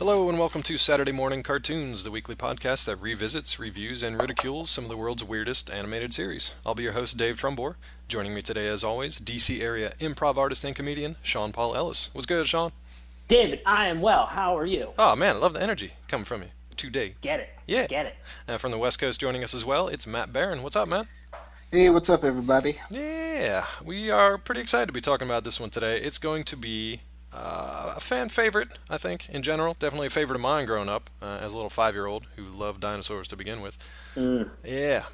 Hello and welcome to Saturday Mourning Cartoons, the weekly podcast that revisits, reviews, and ridicules some of the world's weirdest animated series. I'll be your host, Dave Trumbore. Joining me today, as always, DC area improv artist and comedian, Sean Paul Ellis. What's good, Sean? David, I am well. How are you? Oh man, I love the energy coming from you today. Get it. Yeah. Get it. And from the West Coast joining us as well, it's Matt Barron. What's up, man? Hey, what's up, everybody? Yeah, we are pretty excited to be talking about this one today. It's going to be a fan favorite, I think, in general. Definitely a favorite of mine growing up as a little 5-year-old who loved dinosaurs to begin with. Yeah,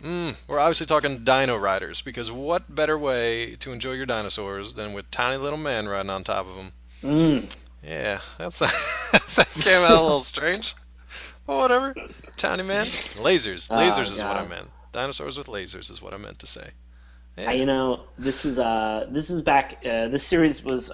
we're obviously talking Dino-Riders, because what better way to enjoy your dinosaurs than with tiny little men riding on top of them? Yeah, that came out a little strange, but whatever. Tiny man, lasers. Lasers is what I meant. Dinosaurs with lasers is what I meant to say. Yeah. This was back. This series was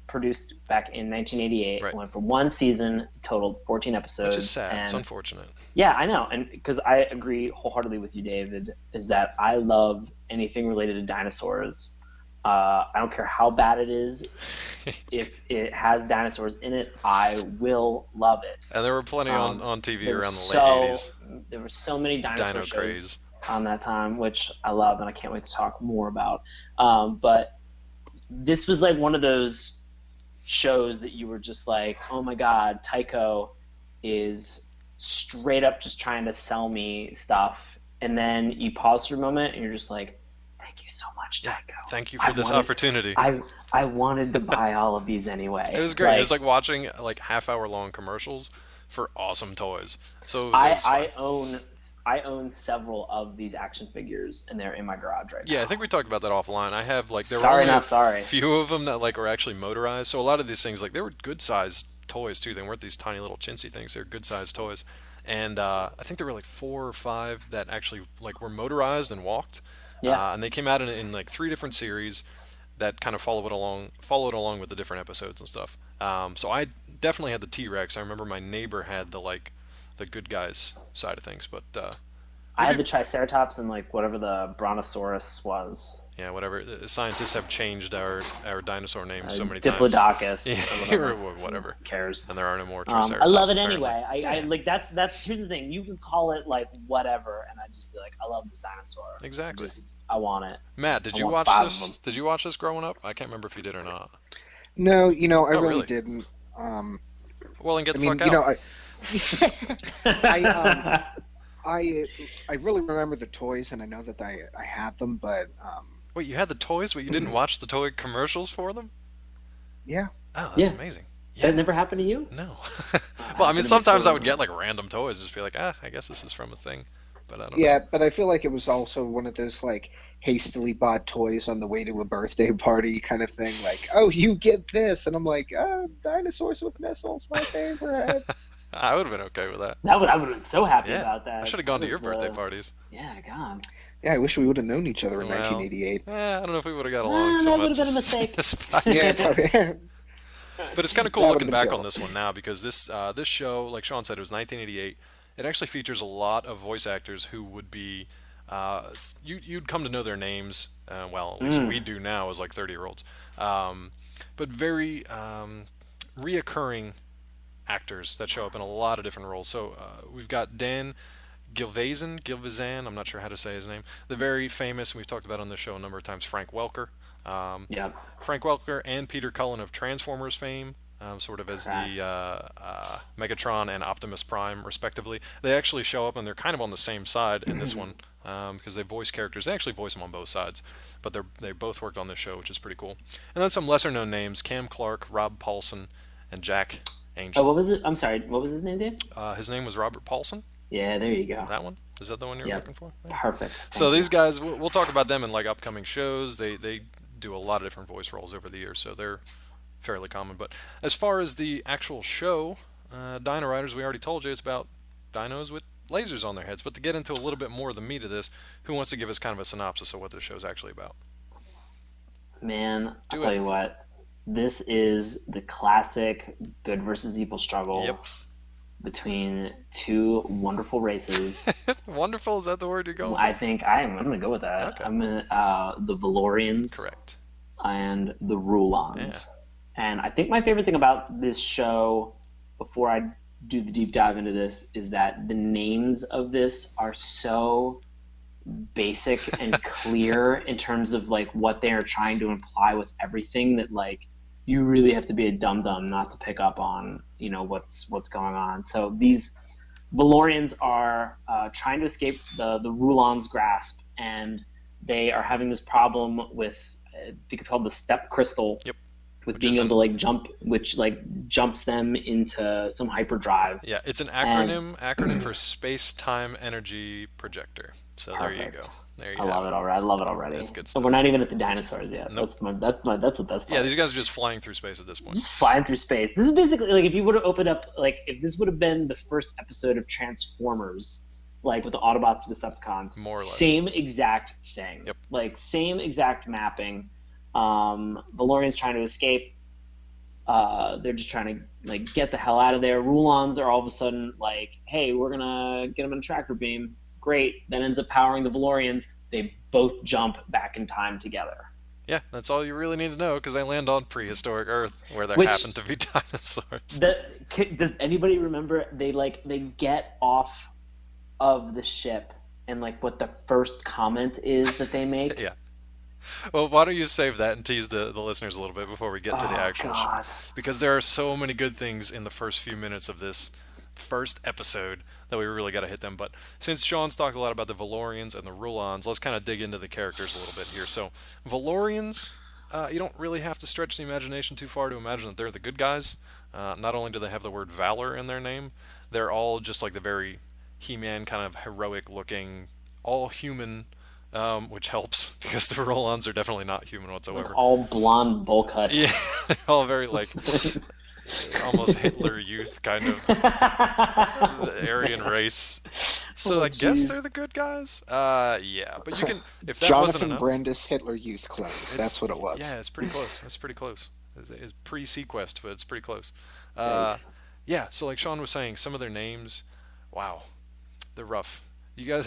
produced back in 1988. Right. Went for one season, totaled 14 episodes. Which is sad. And, it's unfortunate. Yeah, I know, and because I agree wholeheartedly with you, David, is that I love anything related to dinosaurs. I don't care how bad it is. If it has dinosaurs in it, I will love it. And there were plenty on TV around the late 80s. There were so many dinosaur Dino shows craze. on that time, which I love, and I can't wait to talk more about. But this was like one of those shows that you were just like, oh my god, Tyco is straight up just trying to sell me stuff. And then you pause for a moment, and you're just like, thank you so much, Tyco. Thank you for this opportunity. I wanted to buy all of these anyway. It was great. It was like watching like half-hour long commercials for awesome toys. So it was I own several of these action figures, and they're in my garage right now. Yeah, I think we talked about that offline. I have like there were Sorry, only not sorry. a few of them that like were actually motorized. So a lot of these things like they were good-sized toys too. They weren't these tiny little chintzy things. They were good-sized toys. And I think there were like 4 or 5 that actually like were motorized and walked. Yeah. And they came out in like 3 different series that kind of followed along with the different episodes and stuff. So I definitely had the T-Rex. I remember my neighbor had the good guys side of things, but I had the Triceratops and like whatever the Brontosaurus was. yeah, whatever. Scientists have changed our dinosaur names so many Diplodocus. times. Or Yeah, whatever. Who cares? And there are no more Triceratops. I love it apparently. anyway. I like that's here's the thing. You can call it like whatever, and I just be like, I love this dinosaur. Exactly. I want it. Matt, did I you want watch 5 of this? them. Did you watch this growing up? I can't remember if you did or not. No, I Oh, really really? didn't. Well, then get I the mean, fuck out. I really remember the toys, and I know that I had them, but Wait, you had the toys, but you didn't watch the toy commercials for them? yeah. Oh, that's Yeah. amazing. That never happened to you? No. Well, I mean, should've sometimes been I would get like random toys, just be like, I guess this is from a thing, but I don't Yeah, know. but I feel like it was also one of those like hastily bought toys on the way to a birthday party kind of thing. Like, oh, you get this, and I'm like, dinosaurs with missiles, my favorite. I would have been okay with that. I would have been so happy Yeah. about that. I should have gone to That your was birthday the- parties. Yeah, God. Yeah, I wish we would have known each other in Well, 1988. I don't know if we would have got along so that much. would have been a as- mistake. as 5 Yeah, years. probably. But it's kind of cool That looking would've back been on this one now, because this show, like Sean said, it was 1988. It actually features a lot of voice actors who would be you'd come to know their names. Well, at least we do now as like 30-year-olds. But very reoccurring actors that show up in a lot of different roles. So we've got Dan Gilvezan, I'm not sure how to say his name. The very famous, and we've talked about on this show a number of times, Frank Welker. Yeah. Frank Welker and Peter Cullen of Transformers fame, sort of as the Megatron and Optimus Prime, respectively. They actually show up, and they're kind of on the same side in this one, because they voice characters. They actually voice them on both sides, but they both worked on this show, which is pretty cool. And then some lesser-known names: Cam Clark, Rob Paulson, and Jack Angel. Oh, what was it? I'm sorry. What was his name, Dave? His name was Robert Paulson. Yeah, there you go. That one? Is that the one you're Yep. looking for? Yeah. Perfect. So Thank these you. guys, we'll talk about them in like upcoming shows. They do a lot of different voice roles over the years, so they're fairly common. But as far as the actual show, Dino-Riders, we already told you it's about dinos with lasers on their heads. But to get into a little bit more of the meat of this, who wants to give us kind of a synopsis of what this show's actually about? Man, I'll Do tell it. you what. This is the classic good versus evil struggle Yep. between two wonderful races. Wonderful, is that the word you're going I for? think I'm going to go with that. Okay. I'm gonna the Valorians Correct. and the Rulons. And I think my favorite thing about this show before I do the deep dive into this is that the names of this are so basic and clear in terms of like what they are trying to imply with everything that like you really have to be a dum-dum not to pick up on, you know, what's going on. So these Valorians are trying to escape the Rulon's grasp, and they are having this problem with, I think it's called the step crystal. Yep. With being able to like jump, which like jumps them into some hyperdrive. Yeah, it's an acronym for space-time energy projector. So Perfect. There you go. There you I love it already. I love it already. That's good So stuff. we're not even at the dinosaurs yet. Nope. That's the best part. Yeah, these guys are just flying through space at this point. Just flying through space. This is basically like if you would have opened up, like if this would have been the first episode of Transformers, like with the Autobots and Decepticons, More or less. Same exact thing. Yep. Like same exact mapping. Valorian's trying to escape. They're just trying to like get the hell out of there. Rulons are all of a sudden like, hey, we're gonna get them in a tractor beam. Great. Then ends up powering the Valorians. They both jump back in time together. Yeah, that's all you really need to know, because they land on prehistoric Earth, where there Which- happen to be dinosaurs. Does anybody remember they get off of the ship and like what the first comment is that they make? Yeah. Well, why don't you save that and tease the listeners a little bit before we get to the actual God. show? Because there are so many good things in the first few minutes of this first episode that we really got to hit them. But since Sean's talked a lot about the Valorians and the Rulons, let's kind of dig into the characters a little bit here. So, Valorians, you don't really have to stretch the imagination too far to imagine that they're the good guys. Not only do they have the word valor in their name, they're all just like the very He-Man kind of heroic-looking, all-human. Which helps because the Roll-Ons are definitely not human whatsoever. Like all blonde bowl cuts. Yeah, they're all very like almost Hitler Youth kind of Aryan race. So I guess they're the good guys. Yeah, but you can if that wasn't Jonathan enough. Brandis Hitler Youth clothes. That's what it was. Yeah, it's pretty close. It's pretty close. It's pre-Sequest, but it's pretty close. Thanks. Yeah, so like Sean was saying, some of their names, wow, they're rough. You guys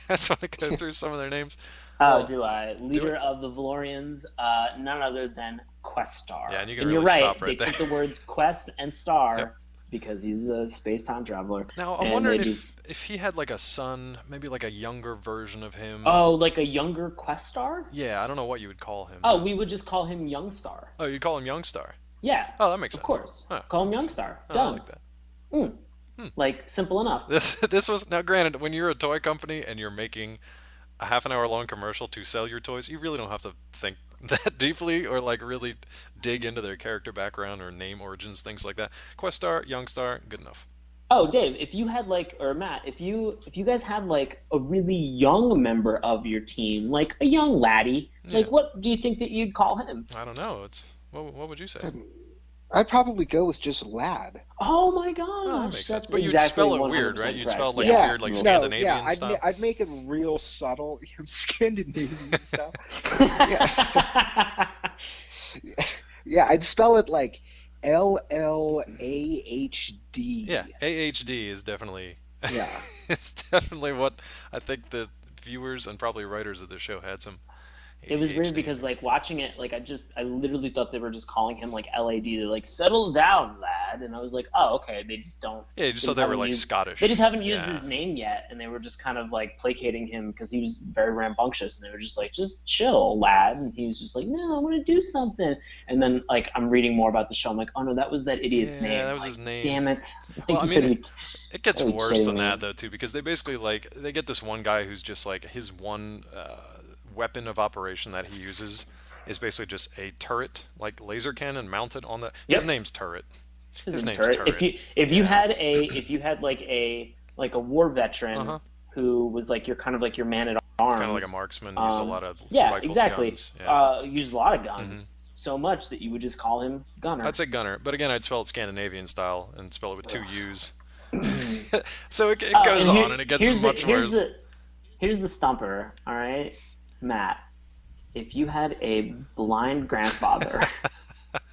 want to go through some of their names? Oh, do I? Leader of the Valorians, none other than Questar. Yeah, and you can you're really right. stop right they there. put the words Quest and Star Yep. because he's a space-time traveler. Now, I'm And wondering they if he had like a son, maybe like a younger version of him. Oh, like a younger Questar? Yeah, I don't know what you would call him. Oh, we would just call him Youngstar. Oh, you'd call him Youngstar. Yeah. Oh, that makes Of sense. course. Oh, Call him Youngstar. Oh, I Done. like that. Like, simple enough. This was now granted when you're a toy company and you're making a half an hour long commercial to sell your toys, you really don't have to think that deeply or like really dig into their character background or name origins, things like that. Questar, Youngstar, good enough. Oh, Dave, if you had like, or Matt, if you guys had like a really young member of your team, like a young laddie, like Yeah. what do you think that you'd call him? I don't know. It's what would you say? I'd probably go with just lad. Oh my gosh, Oh, that makes sense. that's But you'd exactly spell it weird, 100% right? You'd correct. spell it like Yeah. weird, like No, Scandinavian yeah, style. I'd make it real subtle, Scandinavian style. Yeah, I'd spell it like LLAHD. Yeah, AHD is definitely Yeah. it's definitely what I think the viewers and probably writers of the show had some. It was weird ADHD. because like watching it, like I literally thought they were just calling him like LAD. They're like, settle down, lad. And I was like, oh, okay. They just don't. Yeah, you just they thought they were haven't like used- Scottish. They just haven't used Yeah. his name yet, and they were just kind of like placating him because he was very rambunctious, and they were just like, just chill, lad. And he was just like, no, I want to do something. And then like I'm reading more about the show, I'm like, oh no, that was that idiot's Yeah, name. that was Like, his name. Damn it. Well, I Like, mean, it gets Are you worse kidding than me? that though too, because they basically like they get this one guy who's just like his one weapon of operation that he uses is basically just a turret, like laser cannon mounted on the. His Yep. name's Turret. His Isn't name's turret. Turret. If you had like a war veteran Uh-huh. who was like your kind of like your man at arms, Kind of like a marksman, used a lot of yeah, rifles, exactly. guns. Yeah. Used a lot of guns, so much that you would just call him Gunner. I'd say Gunner, but again, I'd spell it Scandinavian style and spell it with two U's. So it goes and on and it gets much worse. Here's the stumper, all right, Matt. If you had a blind grandfather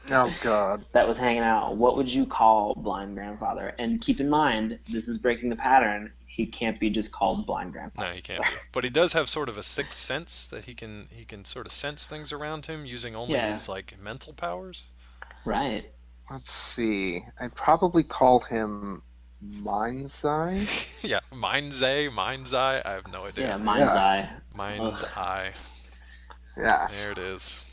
Oh God. that was hanging out, what would you call blind grandfather? And keep in mind, this is breaking the pattern. He can't be just called blind grandfather. No, he can't be. But he does have sort of a sixth sense that he can sort of sense things around him using only Yeah. his like mental powers. Right. Let's see. I'd probably call him Mind's Eye. Yeah, Mind's Eye, Mind's Eye. I have no idea. Yeah, Mind's Yeah, Eye. Mind's Ugh. Eye. yeah. There it is.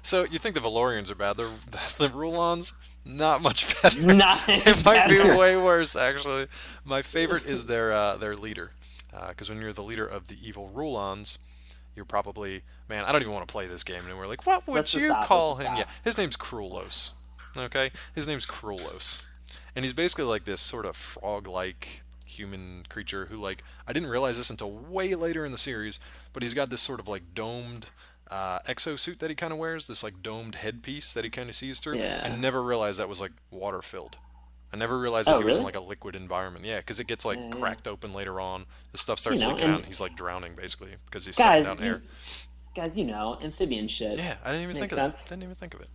So you think the Valorians are bad? The Rulons, not much better. Nothing It might be better. way worse, actually. My favorite is their leader, because when you're the leader of the evil Rulons, you're probably, man, I don't even want to play this game anymore. Like, what Let's would just you stop. Let's call just him? Yeah, stop. his name's Krulos. Okay, his name's Krulos, and he's basically like this sort of frog-like human creature who, like, I didn't realize this until way later in the series, but he's got this sort of like domed exosuit that he kind of wears, this like domed headpiece that he kind of sees through. I Yeah. never realized that was like water filled. I never realized that Oh, he was in really? like a liquid environment. Yeah, because it gets like Yeah, yeah. cracked open later on. The stuff You starts know, leaking out, and and he's like drowning basically because he's sucking guys, down air. amphibian shit. Yeah, I didn't even think Makes of that. sense. Didn't even think of it.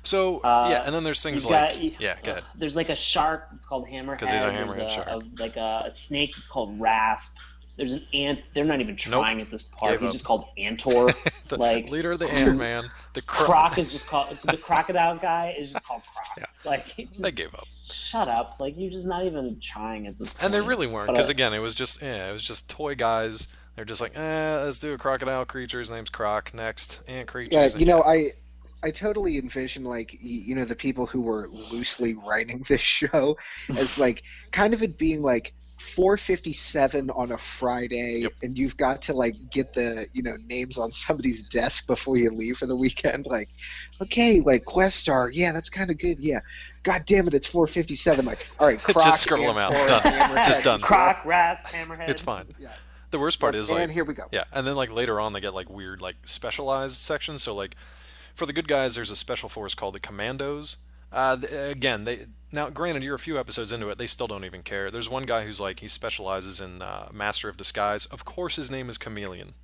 So yeah, Uh, and then there's things you've got like yeah, go ahead. there's like a shark that's called hammerhead. Because he's a There's hammerhead shark. like a snake that's called rasp. There's an ant. They're not even Nope. trying at this part. Gave He's up. just called Antor. The Like leader of the Ant Man, the Croc is just called the crocodile guy is just called Croc. Yeah. Like it's They just, gave up, shut up. Like you're just not even trying at this point. and they really weren't. But, Because again, it was just toy guys. They're just like, let's do a crocodile creature. His name's Croc. Next, ant Yeah, creatures. And yeah, I totally envision like the people who were loosely writing this show as like kind of it being like 4:57 on a Friday, Yep. and you've got to like get the names on somebody's desk before you leave for the weekend. Like, okay, like Questar, yeah, that's kind of good. Yeah, God damn it, it's 4:57. Like, all right, Croc, Just scribble 'em out. Antor, Done. Hammerhead. Just done. Croc, rasp, hammerhead. it's fine. Yeah. The worst part is like And here we go. yeah, and then like later on they get like weird like specialized sections. So like for the good guys, there's a special force called the Commandos. Again, they now granted you're a few episodes into it, they still don't even care. There's one guy who's like he specializes in Master of Disguise. Of course, his name is Chameleon,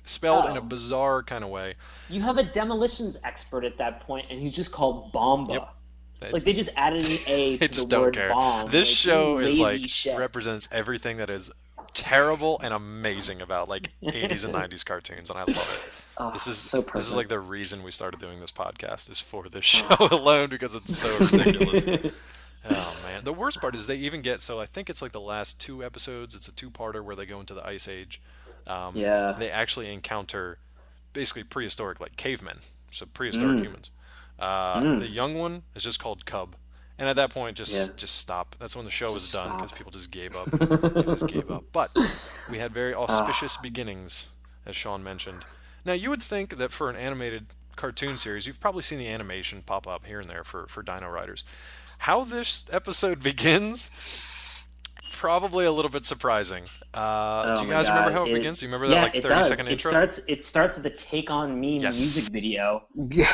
spelled in a Oh. bizarre kind of way. You have a demolitions expert at that point, and he's just called Bomba. Yep. Like they just added an A They to just the don't word care. bomb. This Like, show you is lazy like shit. represents everything that is terrible and amazing about like 80s and 90s cartoons, and I love it. Oh, This is so perfect. this is like the reason we started doing this podcast is for this show alone because it's so ridiculous. Oh man, the worst part is they even get so I think it's like the last two episodes. It's a two-parter where they go into the Ice Age. Yeah. They actually encounter basically prehistoric like cavemen, so prehistoric humans. The young one is just called Cub, and at that point, just stop. That's when the show was done because stop. people just gave up. They just gave up. But we had very auspicious beginnings, as Sean mentioned. Now you would think that for an animated cartoon series, you've probably seen the animation pop up here and there for Dino-Riders. How this episode begins, probably a little bit surprising. Oh Do you my guys remember God. how it begins? Do you remember Yeah, that like it 30-second does. intro? It starts with a Take on Me Yes. music video, Yeah.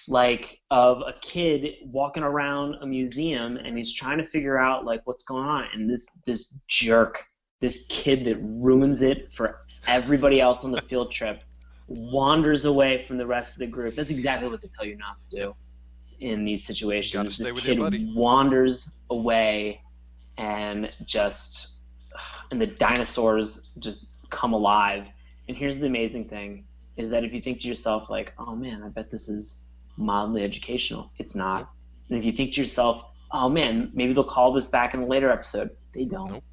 like of a kid walking around a museum, and he's trying to figure out like what's going on, and this jerk, this kid that ruins it for everybody else on the field trip, wanders away from the rest of the group. That's exactly what they tell you not to do in these situations. stay This with your kid buddy. wanders away, and the dinosaurs just come alive. And here's the amazing thing is that if you think to yourself like, oh man, I bet this is mildly educational, it's not. And if you think to yourself, oh man, maybe they'll call this back in a later episode, they don't. Nope.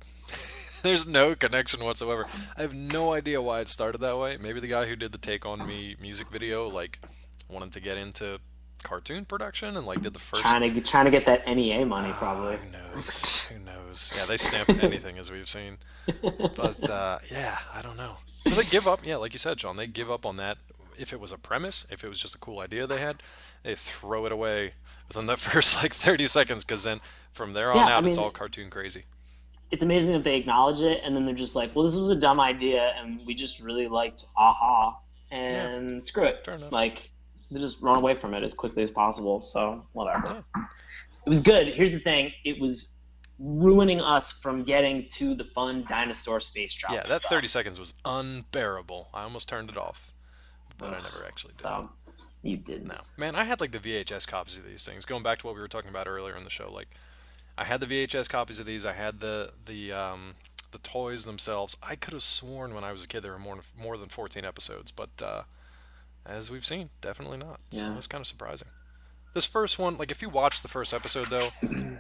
There's no connection whatsoever. I have no idea why it started that way. Maybe the guy who did the Take on Me music video like wanted to get into cartoon production and like did the first. Trying to get that NEA money probably. Who knows? Who knows? Yeah, they stamp anything as we've seen. But yeah, I don't know. But they give up. Yeah, like you said, Sean. They give up on that. If it was a premise, if it was just a cool idea they had, they throw it away within the first like 30 seconds. Because then from there on Yeah, I out, it's mean- all cartoon crazy. It's amazing that they acknowledge it, and then they're just like, well, this was a dumb idea, and we just really liked Aha, and screw it. Fair enough. Like, they just run away from it as quickly as possible, so whatever. Yeah. It was good. Here's the thing. It was ruining us from getting to the fun dinosaur space travel Yeah, that stuff. 30 seconds was unbearable. I almost turned it off, but I never actually did. So, you didn't. No, man, I had like the VHS copies of these things. Going back to what we were talking about earlier in the show, like I had the VHS copies of these. I had the toys themselves. I could have sworn when I was a kid there were more than 14 episodes, but as we've seen, definitely not. So Yeah. it's kind of surprising. This first one, like if you watch the first episode though,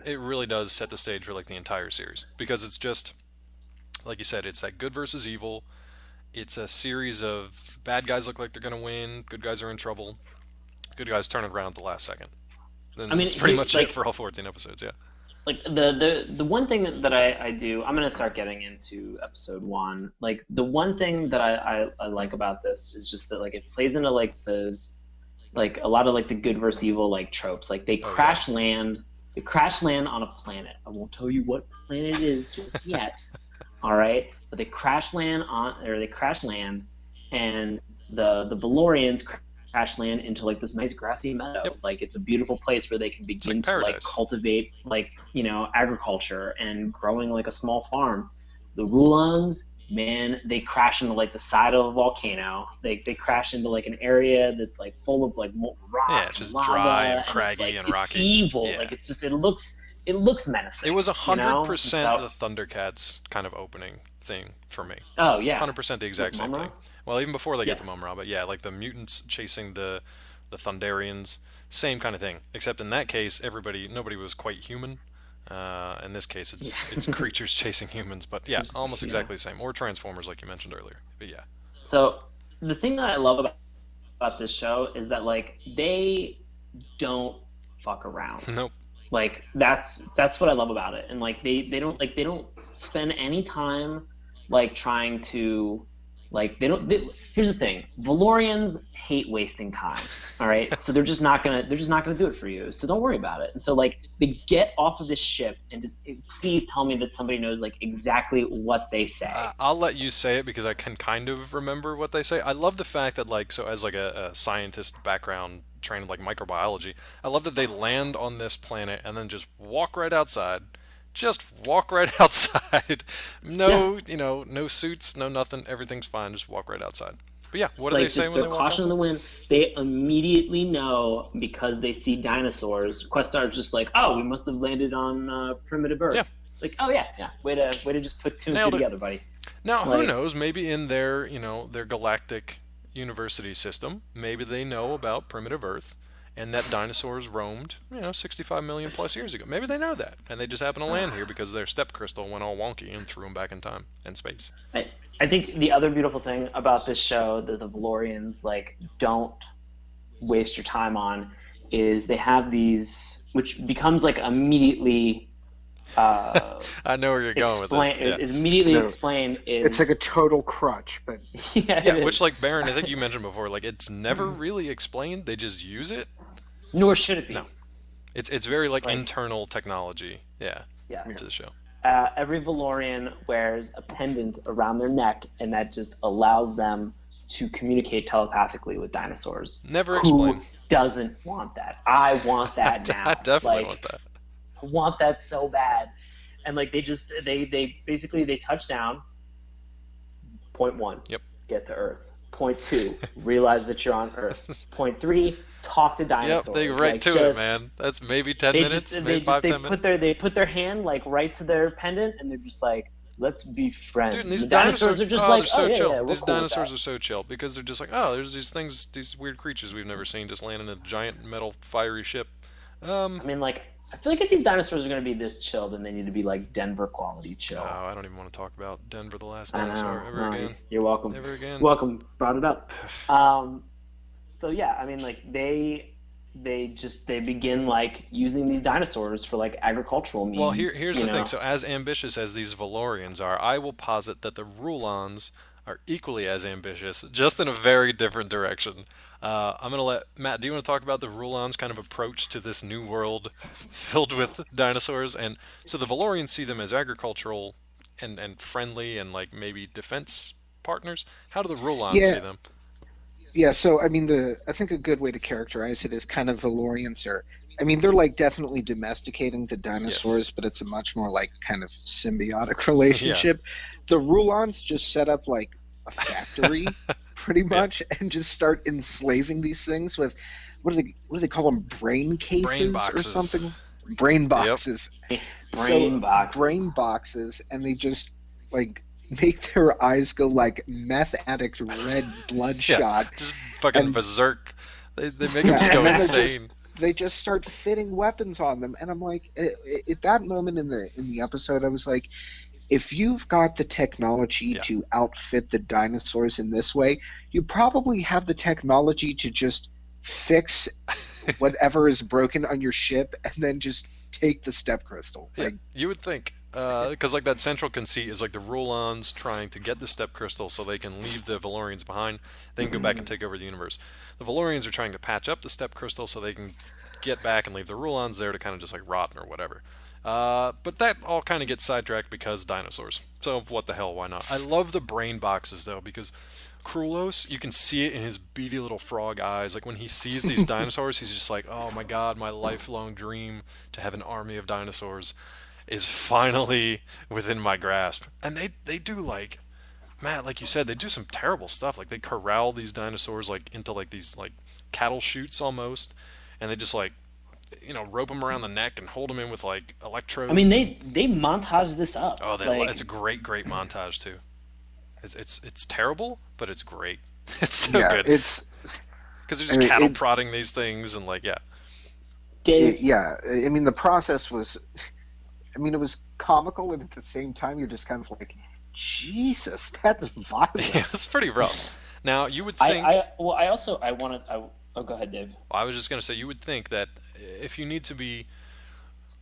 it really does set the stage for like the entire series because it's just like you said, it's that good versus evil. It's a series of bad guys look like they're gonna win, good guys are in trouble, good guys turn it around at the last second. And I mean, that's pretty much like, it for all 14 episodes. Yeah. like the one thing that I do, I'm gonna start getting into episode one. Like the one thing that I like about this is just that like it plays into like those like a lot of like the good versus evil like tropes. Like they crash land on a planet. I won't tell you what planet it is just yet. All right, but they crash land, and the Valorians crash land into like this nice grassy meadow. Yep. Like it's a beautiful place where they can begin to like cultivate like agriculture and growing like a small farm. The Rulons, man, they crash into like the side of a volcano. They crash into like an area that's like full of like rock. Yeah, it's just lava, dry and craggy like, and it's rocky. Evil. Yeah. Like it's just it looks menacing. It was 100% so, the Thundercats kind of opening thing for me. Oh yeah, 100% the exact same thing. Well, even before they get to Mumra, but yeah, like the mutants chasing the Thunderians, same kind of thing. Except in that case, nobody was quite human. In this case, it's creatures chasing humans, but yeah, almost exactly the same. Or Transformers, like you mentioned earlier. But yeah. So the thing that I love about this show is that like they don't fuck around. Nope. Like that's what I love about it, and like they don't spend any time like trying to here's the thing, Valorians hate wasting time. All right, so they're just not gonna do it for you. So don't worry about it. And so like they get off of this ship and just please tell me that somebody knows like exactly what they say. I'll let you say it because I can kind of remember what they say. I love the fact that like so as like a scientist background trained in like microbiology, I love that they land on this planet and then just walk right outside. Just walk right outside. No, no suits, no nothing. Everything's fine. Just walk right outside. But yeah, what do they say when they walk caution in the wind. They immediately know because they see dinosaurs. Questar's just like, oh, we must have landed on primitive Earth. Yeah. Like, oh yeah. Way to just put two and two together, buddy. Now, who knows? Maybe in their their galactic university system, maybe they know about primitive Earth and that dinosaurs roamed, 65 million plus years ago. Maybe they know that, and they just happen to land here because their step crystal went all wonky and threw them back in time and space. I think the other beautiful thing about this show that the Valorians like don't waste your time on is they have these, which becomes like immediately. I know where you're going with this. Yeah. Is immediately explained. It's like a total crutch, but yeah, which like Baron, I think you mentioned before, like it's never really explained. They just use it. Nor should it be. No, it's very like internal technology. Yeah. Yes. To the show. Every Valorian wears a pendant around their neck, and that just allows them to communicate telepathically with dinosaurs. Never explain. Who doesn't want that? I want that now. I definitely want that. I want that so bad. And like they basically they touch down. Point 1. Yep. Get to Earth. Point 2. Realize that you're on Earth. Point 3. Talk to dinosaurs. Yep, they right to it, man. That's maybe 10 minutes, maybe 10 minutes. They put their hand like right to their pendant, and they're just like, let's be friends. Dude, and these the dinosaurs are just like, they're so chill. Yeah, these cool dinosaurs are so chill because they're just like, oh, there's these things, these weird creatures we've never seen just land in a giant metal fiery ship. I mean, like, I feel like if these dinosaurs are going to be this chill, then they need to be like Denver quality chill. No, I don't even want to talk about Denver, the last dinosaur, ever again. You're welcome. Never again. You're welcome. Brought it up. So yeah, I mean, like they begin like using these dinosaurs for like agricultural means. Well, here's the thing. So as ambitious as these Valorians are, I will posit that the Rulons are equally as ambitious, just in a very different direction. I'm going to let Matt, do you want to talk about the Rulons' kind of approach to this new world filled with dinosaurs? And so the Valorians see them as agricultural and friendly and like maybe defense partners. How do the Rulons see them? Yeah, so I mean, I think a good way to characterize it is kind of Valorians are. I mean, they're like definitely domesticating the dinosaurs, but it's a much more like kind of symbiotic relationship. Yeah. The Rulons just set up like a factory, pretty much, and just start enslaving these things with what do they call them? Brain cases or something? Brain boxes. Yep. Brain boxes, and they just like make their eyes go like meth addict red bloodshot. Just fucking berserk. They make them just go insane. they just start fitting weapons on them, and I'm like, at that moment in the episode, I was like, if you've got the technology to outfit the dinosaurs in this way, you probably have the technology to just fix whatever is broken on your ship and then just take the step crystal. Yeah, you would think. Because like that central conceit is like the Rulons trying to get the step crystal so they can leave the Valorians behind, then go back and take over the universe. The Valorians are trying to patch up the step crystal so they can get back and leave the Rulons there to kind of just like rot or whatever. But that all kind of gets sidetracked because dinosaurs. So what the hell, why not? I love the brain boxes though, because Krulos, you can see it in his beady little frog eyes. Like when he sees these dinosaurs, he's just like, oh my god, my lifelong dream to have an army of dinosaurs is finally within my grasp. And they do like, Matt, like you said, they do some terrible stuff. Like they corral these dinosaurs like into like these like cattle chutes almost, and they just like, you know, rope them around the neck and hold them in with like electrodes. I mean, they montage this up. Oh, it's a great montage too. It's terrible, but it's great. It's so good. It's because they're just cattle prodding these things and like Dave. I mean, the process was, I mean, it was comical, and at the same time, you're just kind of like, Jesus, that's violent. Yeah, it's pretty rough. Now you would think. Go ahead, Dave. I was just gonna say, you would think that if you need to be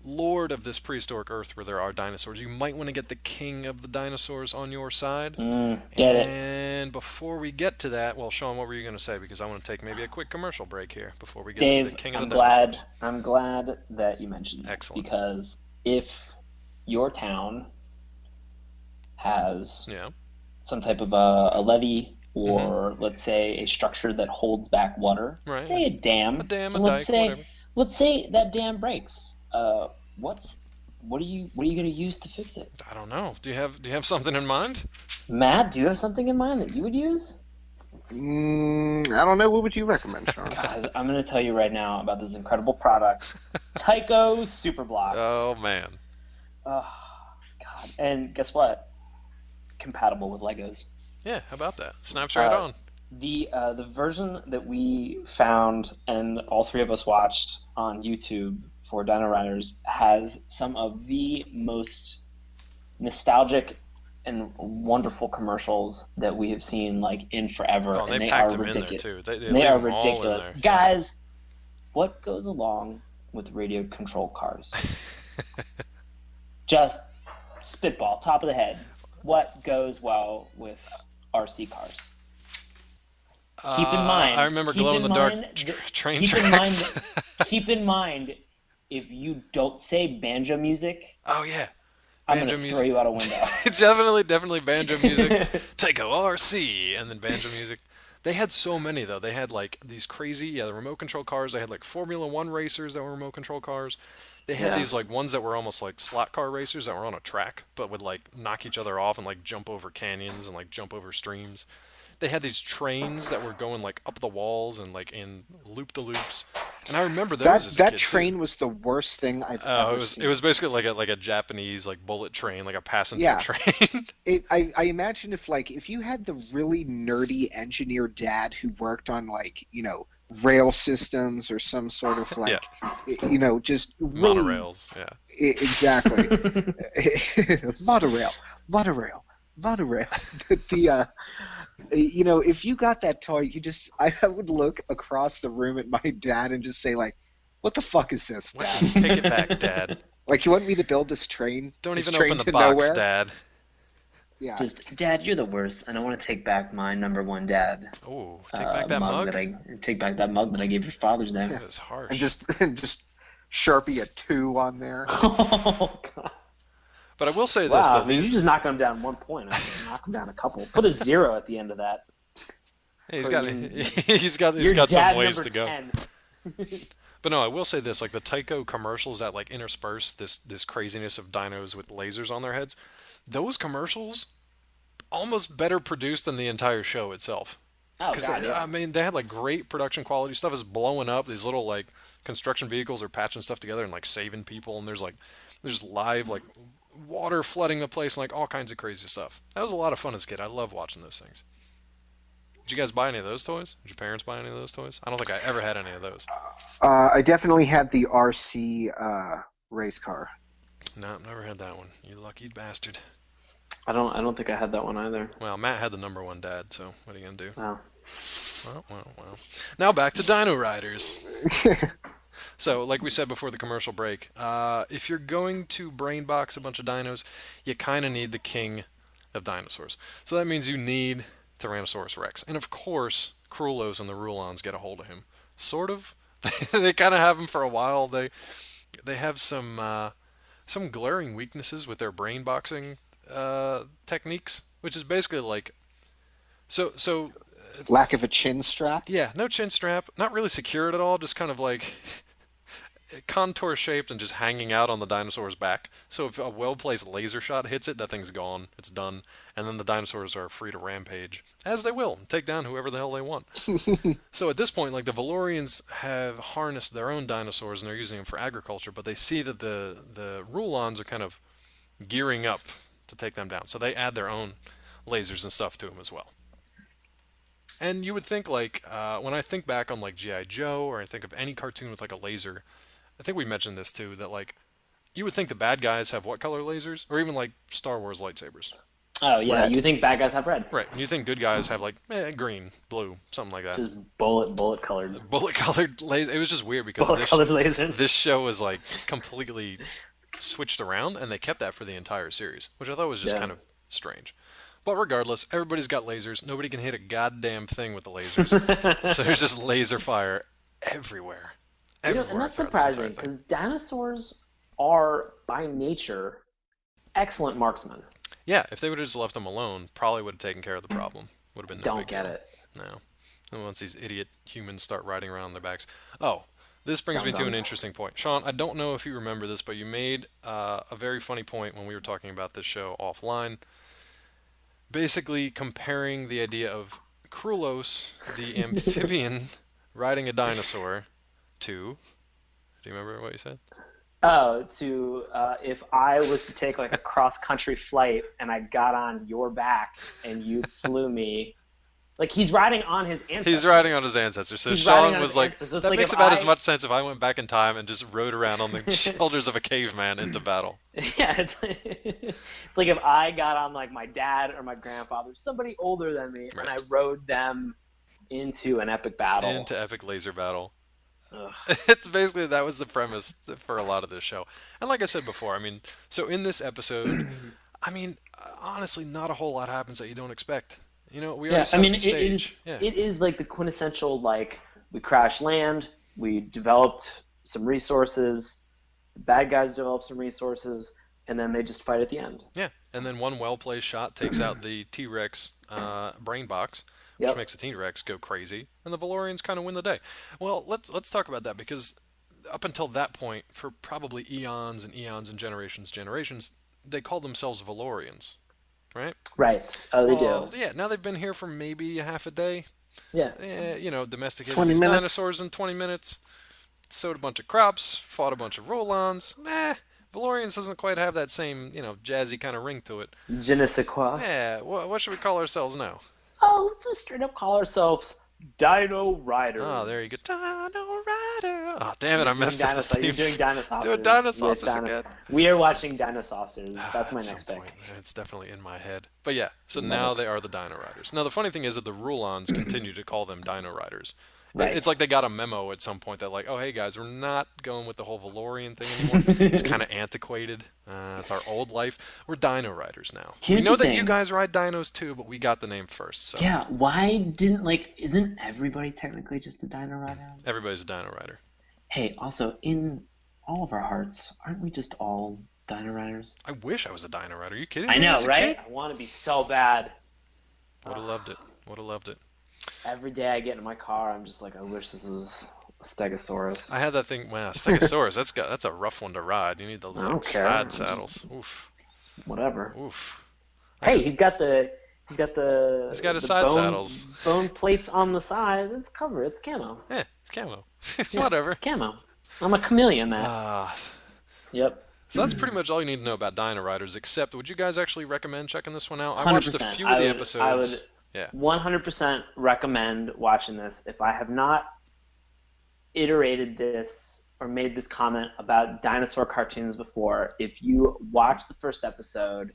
lord of this prehistoric Earth where there are dinosaurs, you might want to get the king of the dinosaurs on your side. And before we get to that, well, Sean, what were you going to say? Because I want to take maybe a quick commercial break here before we get to the king of the dinosaurs. I'm glad that you mentioned that. Excellent. Because if your town has some type of a levee or let's say a structure that holds back water, say a dam, a dike, whatever. Let's say that dam breaks. What are you going to use to fix it? I don't know. Do you have something in mind? Matt, do you have something in mind that you would use? I don't know. What would you recommend, Sean? Guys, I'm going to tell you right now about this incredible product, Tyco Super Blocks. Oh man. Oh God! And guess what? Compatible with Legos. Yeah, how about that? Snaps right on. The version that we found and all three of us watched on YouTube for Dino-Riders has some of the most nostalgic and wonderful commercials that we have seen like in forever. Oh, and they are them ridiculous. In there too. They are ridiculous. Guys, what goes along with radio controlled cars? Just spitball, top of the head. What goes well with RC cars? Keep in mind. I remember glow-in-the-dark train tracks. Keep in mind, if you don't say banjo music. Oh yeah, I'm gonna throw you out a window. definitely banjo music. Tyco RC and then banjo music. They had so many though. They had like these crazy the remote control cars. They had like Formula One racers that were remote control cars. They had these like ones that were almost like slot car racers that were on a track but would like knock each other off and like jump over canyons and like jump over streams. They had these trains that were going like up the walls and like in loop-de-loops, and I remember those as a kid. That train was the worst thing I've ever seen. It was basically like a Japanese like bullet train, like a passenger train. I imagine if you had the really nerdy engineer dad who worked on like rail systems or some sort of like just really, monorails. Yeah, exactly. monorail. If you got that toy, I would look across the room at my dad and just say like, "What the fuck is this, Dad? Take it back, Dad. Like, you want me to build this train? Don't even open the box, Dad." Yeah. Just, Dad, you're the worst, and I want to take back my number one dad. Oh, take back that mug. Take back that mug that I gave for Father's Day. That is harsh. And just Sharpie a 2 on there. Oh God. But I will say this. Wow, you just knock them down 1 point. I mean, knock them down a couple. Put a 0 at the end of that. Hey, he's got some ways to go. But no, I will say this: like the Tyco commercials that like intersperse this craziness of dinos with lasers on their heads. Those commercials almost better produced than the entire show itself. Oh God! I mean, they had like great production quality. Stuff is blowing up. These little like construction vehicles are patching stuff together and like saving people. And there's live like water flooding the place and like all kinds of crazy stuff. That was a lot of fun as a kid. I love watching those things. Did you guys buy any of those toys? Did your parents buy any of those toys? I don't think I ever had any of those. I definitely had the RC race car. No, never had that one. You lucky bastard. I don't think I had that one either. Well, Matt had the number one dad, so what are you gonna do? Wow. Well. Now back to Dino-Riders. So, like we said before the commercial break, if you're going to brain box a bunch of dinos, you kind of need the king of dinosaurs. So that means you need Tyrannosaurus Rex. And of course, Krulos and the Rulons get a hold of him. Sort of. They kind of have him for a while. They have some glaring weaknesses with their brain boxing techniques, which is basically like... So lack of a chin strap? Yeah, no chin strap. Not really secured at all, just kind of like... contour shaped and just hanging out on the dinosaur's back. So if a well-placed laser shot hits it, that thing's gone. It's done. And then the dinosaurs are free to rampage, as they will, take down whoever the hell they want. So at this point, like, the Valorians have harnessed their own dinosaurs and they're using them for agriculture, but they see that the Rulons are kind of gearing up to take them down. So they add their own lasers and stuff to them as well. And you would think, like, when I think back on, like, G.I. Joe, or I think of any cartoon with, like, a laser, I think we mentioned this too, that, like, you would think the bad guys have what color lasers? Or even, like, Star Wars lightsabers. Oh, yeah, Red. you think bad guys have red. Right, and you think good guys have, like, green, blue, something like that. Just bullet-colored. Bullet-colored lasers. It was just weird because Bullet-colored lasers. this show was, like, completely switched around, and they kept that for the entire series, which I thought was just kind of strange. But regardless, everybody's got lasers. Nobody can hit a goddamn thing with the lasers. So there's just laser fire everywhere. And that's surprising, because dinosaurs are, by nature, excellent marksmen. Yeah, if they would have just left them alone, probably would have taken care of the problem. Would have been no big deal. Don't get it. No. And once these idiot humans start riding around on their backs. Oh, this brings me to an interesting point. Sean, I don't know if you remember this, but you made a very funny point when we were talking about this show offline. Basically comparing the idea of Krulos, the amphibian, riding a dinosaur, to... Do you remember what you said? Oh, if I was to take, like, a cross-country flight and I got on your back and you flew me... Like, he's riding on his ancestors. He's riding on his ancestors. So Sean was like, that makes about as much sense if I went back in time and just rode around on the shoulders of a caveman into battle. Yeah, it's like if I got on, like, my dad or my grandfather, somebody older than me, and I rode them into an epic battle. Into epic laser battle. It's basically, that was the premise for a lot of this show. And like I said before, I mean, so in this episode, I mean, honestly, not a whole lot happens that you don't expect. You know, we are set the stage. It is like the quintessential, like, we crash land, we developed some resources, the bad guys develop some resources, and then they just fight at the end. Yeah, and then one well-placed shot takes out the T-Rex brain box, which makes the T-Rex go crazy, and the Valorians kind of win the day. Well, let's talk about that, because up until that point, for probably eons and eons and generations, they called themselves Valorians. Right? Right. Oh, they do. Yeah, now they've been here for maybe half a day. Yeah. You know, domesticated these dinosaurs in 20 minutes, sowed a bunch of crops, fought a bunch of Rulons. Valorians doesn't quite have that same, you know, jazzy kind of ring to it. Je ne sais quoi. Yeah, what should we call ourselves now? Oh, let's just straight up call ourselves Dino-Riders. Oh, there you go. Dino-Rider. Oh, damn it, I messed up the theme. You're doing Dino-Saucers. Doing Dino-Saucers again. We are watching Dino-Saucers. That's my next pick. It's definitely in my head. But yeah, so now they are the Dino-Riders. Now, the funny thing is that the Rulons continue to call them Dino-Riders. Right. It's like they got a memo at some point that, like, oh, hey, guys, we're not going with the whole Valorian thing anymore. It's kind of antiquated. It's our old life. We're Dino-Riders now. We know that you guys ride dinos too, but we got the name first. So. Yeah, why didn't, like, isn't everybody technically just a Dino-Rider? Everybody's a Dino-Rider. Hey, also, in all of our hearts, aren't we just all Dino-Riders? I wish I was a Dino-Rider. Are you kidding me? I know, right? I want to be so bad. Would have loved it. Would have loved it. Every day I get in my car, I'm just like, I wish this was a Stegosaurus. I had that thing. Well, Stegosaurus. that's a rough one to ride. You need those side saddles. Oof. Whatever. Oof. Hey, he's got his side saddles. Bone plates on the side. It's covered. It's camo. Yeah, it's camo. Whatever. Camo. I'm a chameleon, man. Yep. So that's pretty much all you need to know about Dino-Riders, except would you guys actually recommend checking this one out? I watched a few of the episodes. Yeah. 100% recommend watching this. If I have not iterated this or made this comment about dinosaur cartoons before, if you watch the first episode,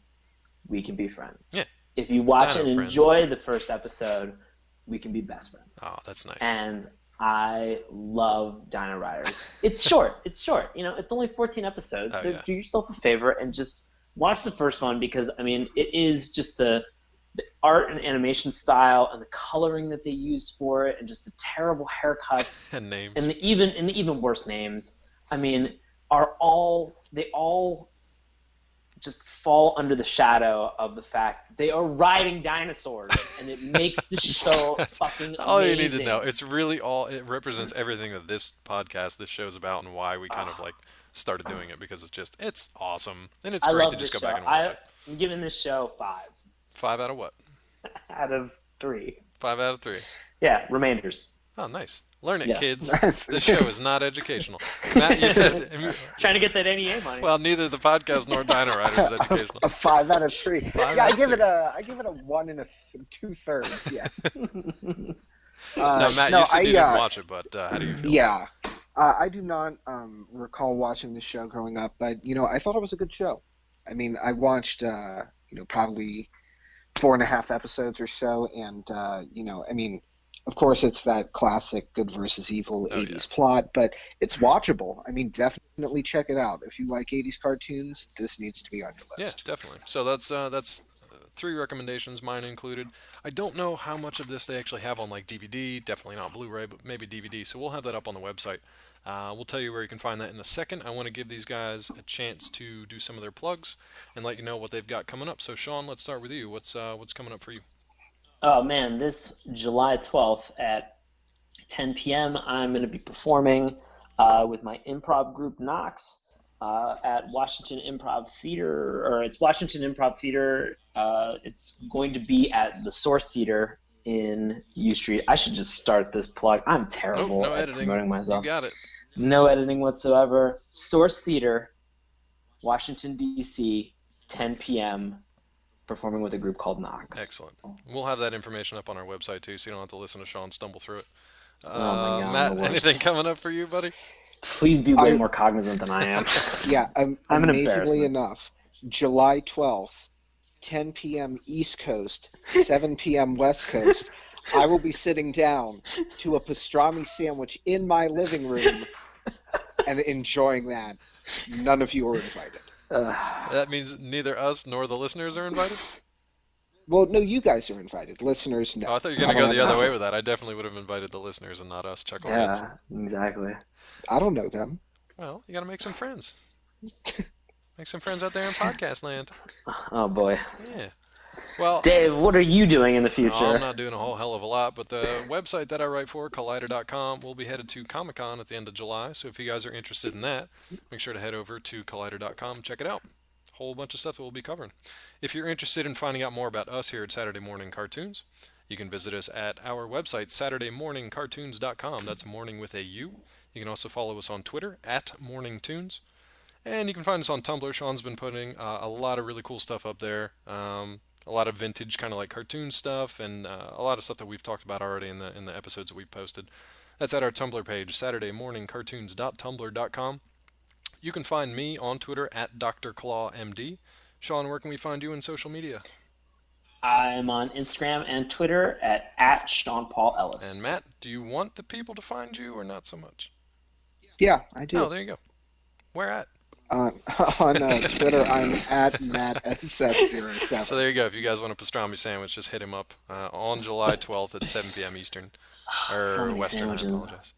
we can be friends. Yeah. If you watch Dino and friends. enjoy the first episode, we can be best friends. Oh, that's nice. And I love Dino-Riders. It's short. It's only 14 episodes. So do yourself a favor and just watch the first one, because, I mean, it is just the art and animation style and the coloring that they use for it, and just the terrible haircuts and names and the even worse names. I mean, they all just fall under the shadow of the fact that they are riding dinosaurs, and it makes the show fucking all amazing. You need to know. It's really it represents everything that this show's about, and why we kind of like started doing it, because it's awesome, and it's great to just go back and watch it. I'm giving this show 5. 5 out of what? Out of 3. 5 out of 3. Yeah, remainders. Oh, nice. Learn it, kids. Nice. This show is not educational. Matt, you said... Trying to get that NEA money. Well, neither the podcast nor Dino-Riders is educational. A 5 out of 3. I give it a 1 and 2/3. Yeah. No, Matt, you said you didn't watch it, but how do you feel? Yeah. I do not recall watching the show growing up, but, I thought it was a good show. I mean, I watched, probably 4.5 episodes or so, and, I mean, of course, it's that classic good versus evil 80s plot, but it's watchable. I mean, definitely check it out. If you like 80s cartoons, this needs to be on your list. Yeah, definitely. So that's 3 recommendations, mine included. I don't know how much of this they actually have on like DVD, definitely not Blu-ray, but maybe DVD, so we'll have that up on the website. We'll tell you where you can find that in a second. I want to give these guys a chance to do some of their plugs and let you know what they've got coming up. So, Sean, let's start with you. What's coming up for you? Oh, man, this July 12th at 10 p.m., I'm going to be performing with my improv group, Knox, at Washington Improv Theater, or it's Washington Improv Theater. It's going to be at the Source Theater in U Street. I should just start this plug. I'm terrible at promoting myself. You got it. No editing whatsoever. Source Theater, Washington, D.C., 10 p.m., performing with a group called Knox. Excellent. We'll have that information up on our website, too, so you don't have to listen to Sean stumble through it. Oh, my God. Matt, anything coming up for you, buddy? Please be way more cognizant than I am. Yeah, I'm amazingly enough, July 12th, 10 p.m. East Coast, 7 p.m. West Coast, I will be sitting down to a pastrami sandwich in my living room and enjoying that. None of you are invited. That means neither us nor the listeners are invited? Well, no, you guys are invited. Listeners, no. Oh, I thought you were going to go the other way with that. I definitely would have invited the listeners and not us chuckleheads. Yeah, exactly. I don't know them. Well, you got to make some friends. Make some friends out there in podcast land. Oh, boy. Yeah. Well, Dave, what are you doing in the future? I'm not doing a whole hell of a lot, but the website that I write for, Collider.com, will be headed to Comic-Con at the end of July, so if you guys are interested in that, make sure to head over to Collider.com, check it out. Whole bunch of stuff that we'll be covering. If you're interested in finding out more about us here at Saturday Mourning Cartoons, you can visit us at our website, SaturdayMourningCartoons.com. That's morning with a U. You can also follow us on Twitter, @MourningTunes. And you can find us on Tumblr. Sean's been putting a lot of really cool stuff up there. A lot of vintage kind of like cartoon stuff, and a lot of stuff that we've talked about already in the episodes that we've posted. That's at our Tumblr page, SaturdayMourningCartoons.tumblr.com. You can find me on Twitter at DrClawMD. Sean, where can we find you in social media? I'm on Instagram and Twitter at Sean Paul Ellis. And Matt, do you want the people to find you or not so much? Yeah, I do. Oh, there you go. Where at? On Twitter, I'm at MattSF07. So there you go. If you guys want a pastrami sandwich, just hit him up on July 12th at 7 p.m. Eastern. Or Western, sandwiches. I apologize.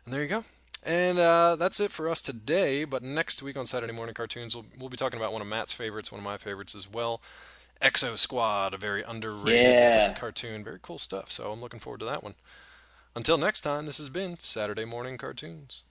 And there you go. And that's it for us today. But next week on Saturday Mourning Cartoons, we'll be talking about one of Matt's favorites, one of my favorites as well. Exo Squad, a very underrated cartoon. Very cool stuff. So I'm looking forward to that one. Until next time, this has been Saturday Mourning Cartoons.